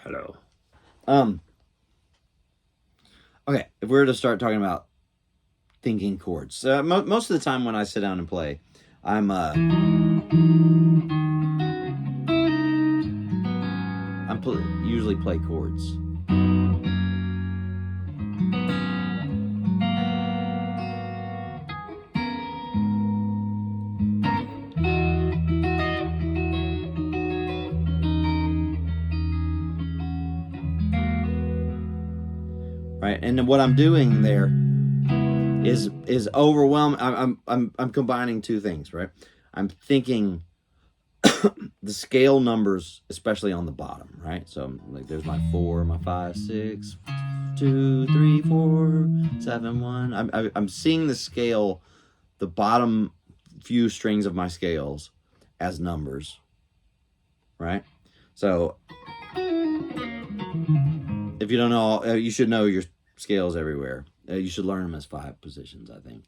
Hello. Okay, if we were to start talking about thinking chords, most of the time when I sit down and play, usually play chords. Right, and what I'm doing there is overwhelming. I'm combining two things, right? I'm thinking the scale numbers, especially on the bottom, right? So like, there's my 4, my 5, 6, 2, 3, 4, 7, 1. I'm seeing the scale, the bottom few strings of my scales as numbers, right? So if you don't know, you should know your scales everywhere. You should learn them as 5 positions, I think.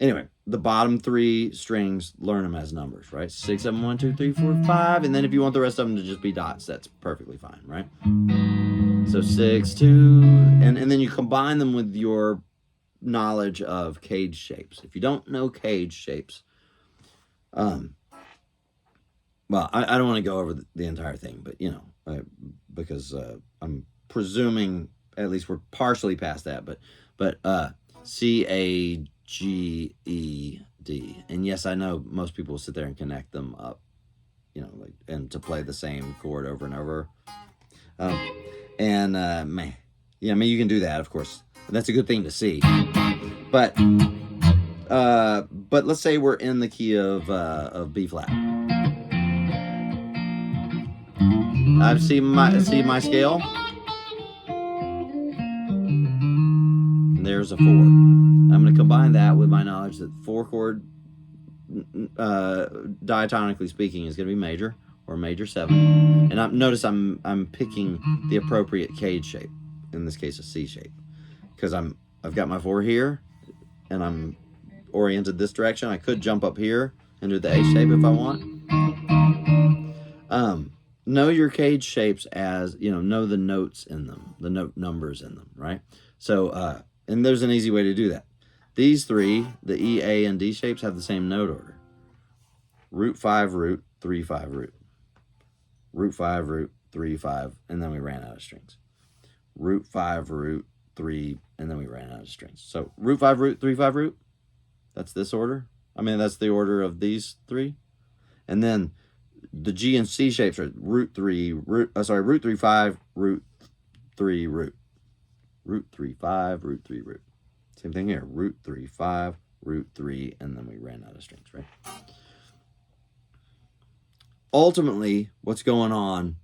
Anyway, the bottom 3 strings, learn them as numbers, right? 6, 7, 1, 2, 3, 4, 5. And then if you want the rest of them to just be dots, that's perfectly fine, right? So 6, 2, and then you combine them with your knowledge of cage shapes. If you don't know cage shapes, well, I don't want to go over the entire thing, but because I'm presuming at least we're partially past that, but C-A-G-E-D, and yes, I know most people will sit there and connect them up, and to play the same chord over and over, man, yeah, I mean, you can do that, of course. That's a good thing to see, but let's say we're in the key of B flat. I see my scale. And there's a 4. I'm going to combine that with my knowledge that 4 chord, diatonically speaking, is going to be major or major 7. And notice I'm picking the appropriate cage shape. In this case, a C shape, because I've got my 4 here, and I'm oriented this direction. I could jump up here and do the A shape if I want. Know your cage shapes as, know the notes in them, the note numbers in them, right? So, and there's an easy way to do that. These 3, the E, A, and D shapes, have the same note order. Root 5, root, 3, 5, root. Root 5, root, 3, 5, and then we ran out of strings. Root 5, root, 3, and then we ran out of strings. So root 5, root, 3, 5, root. That's this order. I mean, that's the order of these 3. And then the G and C shapes are root 3, root 3, 5, root 3, root. Root 3, 5, root 3, root. Same thing here. Root 3, 5, root 3, and then we ran out of strings, right? Ultimately, what's going on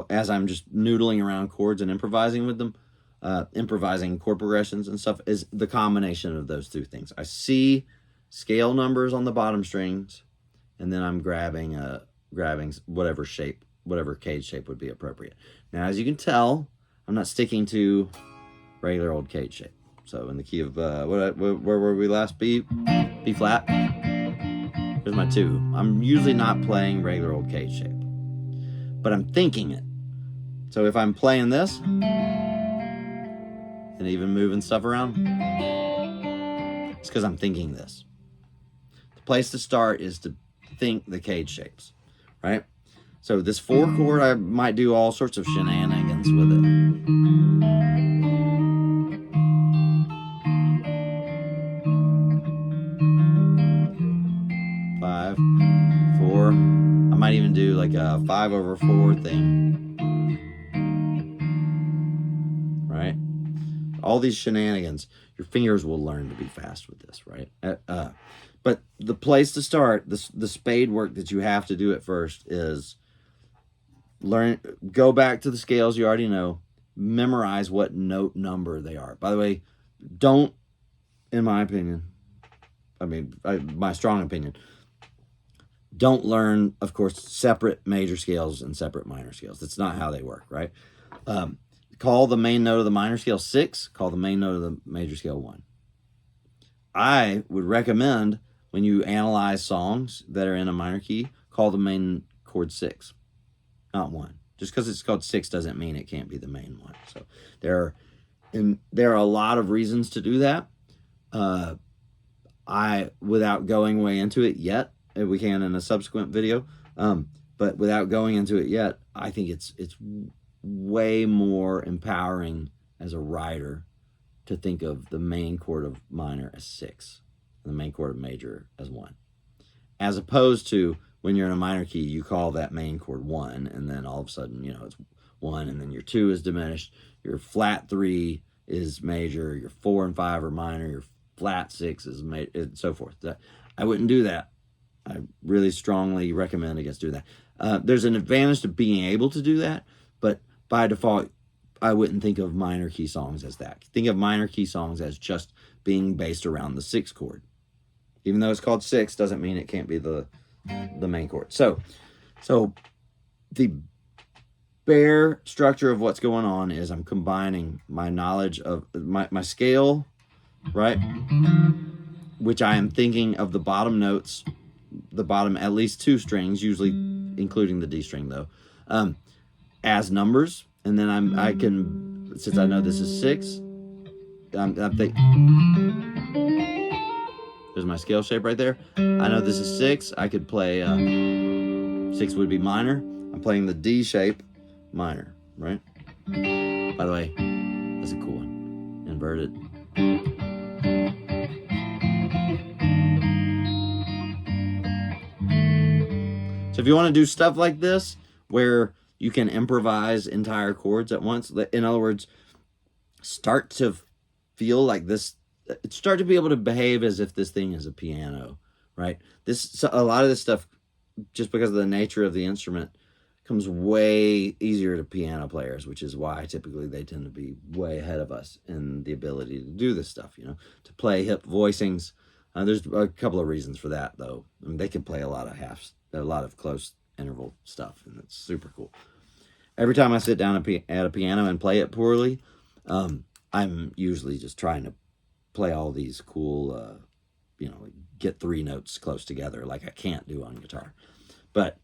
as I'm just noodling around chords and improvising with them, improvising chord progressions and stuff, is the combination of those 2 things. I see scale numbers on the bottom strings, and then I'm grabbing whatever shape, whatever cage shape would be appropriate. Now, as you can tell, I'm not sticking to regular old cage shape. So in the key of, where were we last? B flat. Here's my 2. I'm usually not playing regular old cage shape, but I'm thinking it. So if I'm playing this, and even moving stuff around, it's because I'm thinking this. The place to start is to think the cage shapes, right? So this 4 chord, I might do all sorts of shenanigans with it. 5, 4. I might even do like a 5/4 thing, right? All these shenanigans. Your fingers will learn to be fast with this, right? But the place to start, the spade work that you have to do at first, is go back to the scales you already know, memorize what note number they are. By the way, don't, in my opinion, my strong opinion, don't learn, of course, separate major scales and separate minor scales. That's not how they work, right? Call the main note of the minor scale 6, call the main note of the major scale 1. I would recommend, when you analyze songs that are in a minor key, call the main chord 6. not 1. Just because it's called 6 doesn't mean it can't be the main one. So there are a lot of reasons to do that. Without going way into it yet, we can in a subsequent video, but without going into it yet, I think it's way more empowering as a writer to think of the main chord of minor as 6 and the main chord of major as 1, as opposed to when you're in a minor key, you call that main chord 1, and then all of a sudden, it's 1, and then your 2 is diminished, your flat 3 is major, your 4 and 5 are minor, your flat 6 is major, and so forth. I wouldn't do that. I really strongly recommend against doing that. There's an advantage to being able to do that, but by default, I wouldn't think of minor key songs as that. Think of minor key songs as just being based around the 6 chord. Even though it's called 6, doesn't mean it can't be the main chord. So the bare structure of what's going on is I'm combining my knowledge of my scale, right? Which I am thinking of the bottom notes, the bottom at least 2 strings, usually including the D string though, as numbers. And then I can, since I know this is 6, I'm thinking, there's my scale shape right there. I know this is 6. I could play 6 would be minor. I'm playing the D shape minor, right? By the way, that's a cool one. Inverted. So if you want to do stuff like this, where you can improvise entire chords at once, in other words, start to feel like this, start to be able to behave as if this thing is a piano, right? A lot of this stuff, just because of the nature of the instrument, comes way easier to piano players, which is why typically they tend to be way ahead of us in the ability to do this stuff, to play hip voicings. There's a couple of reasons for that, though. I mean, they can play a lot of halves, a lot of close interval stuff, and it's super cool. Every time I sit down at a piano and play it poorly, I'm usually just trying to play all these cool, get 3 notes close together like I can't do on guitar. But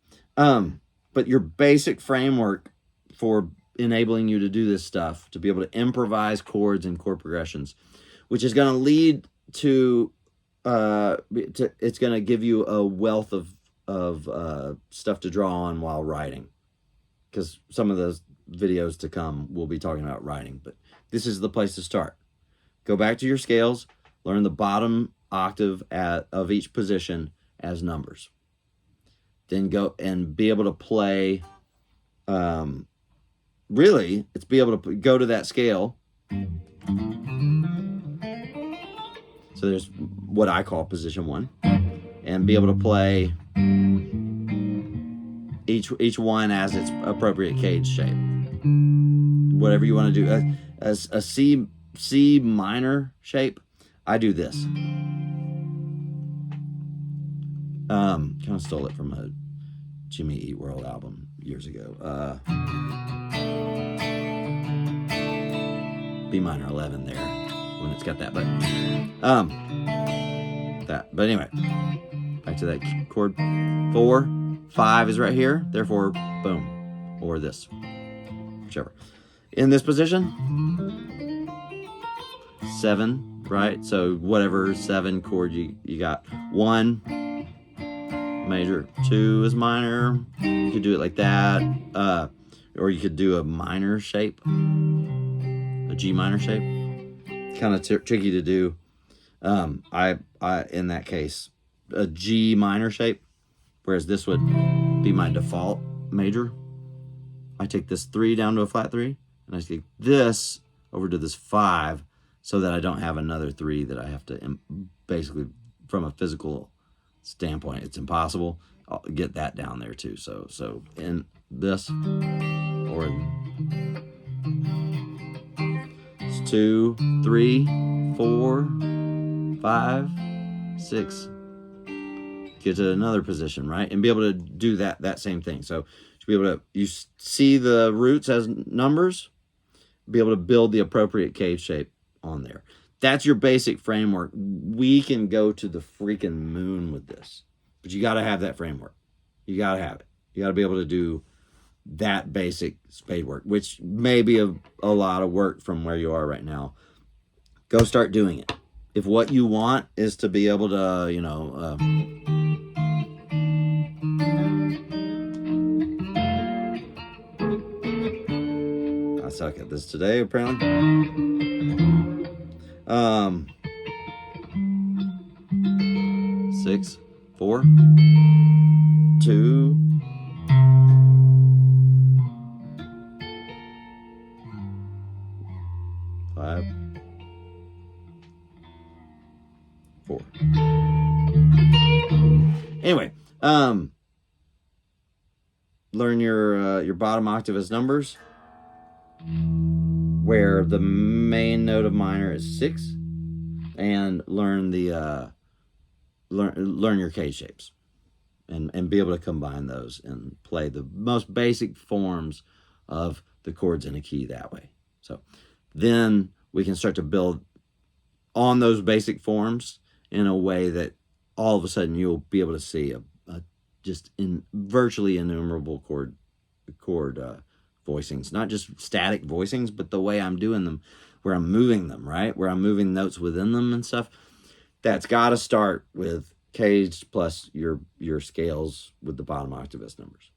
your basic framework for enabling you to do this stuff, to be able to improvise chords and chord progressions, which is going to lead to it's going to give you a wealth of stuff to draw on while writing, because some of those videos to come will be talking about writing, but this is the place to start. Go back to your scales, learn the bottom octave of each position as numbers. Then go and be able to play, really, it's be able to go to that scale. So there's what I call position 1, and be able to play each one as its appropriate cage shape. Whatever you want to do. As a C minor shape, I do this. Kind of stole it from a Jimmy Eat World album years ago. B minor 11 there when it's got that, but But anyway, back to that chord. 4, 5 is right here, therefore boom, or this, whichever. In this position, 7, right? So whatever 7 chord you got. 1 major, 2 is minor. You could do it like that, or you could do a minor shape, a G minor shape. Kind of tricky to do. I in that case, a G minor shape, whereas this would be my default major. I take this 3 down to a flat 3, and I take this over to this 5, so that I don't have another 3 that I have to, basically, from a physical standpoint, it's impossible. I'll get that down there too. So in this, or it's 2, 3, 4, 5, 6. Get to another position, right? And be able to do that same thing. So to be able to, you see the roots as numbers, be able to build the appropriate cage shape on there. That's your basic framework. We can go to the freaking moon with this, but you got to have that framework. You got to have it. You got to be able to do that basic spade work, which may be a lot of work from where you are right now. Go start doing it. If what you want is to be able to, you know, I suck at this today, apparently. 6, 4, 2, 5, 4. Anyway, learn your bottom octave as numbers, where the main note of minor is 6, and learn the learn your cage shapes, and be able to combine those and play the most basic forms of the chords in a key that way. So then we can start to build on those basic forms in a way that all of a sudden you'll be able to see a just virtually innumerable chord voicings, not just static voicings, but the way I'm doing them, where I'm moving them, right? Where I'm moving notes within them and stuff. That's got to start with caged plus your scales with the bottom octave as numbers.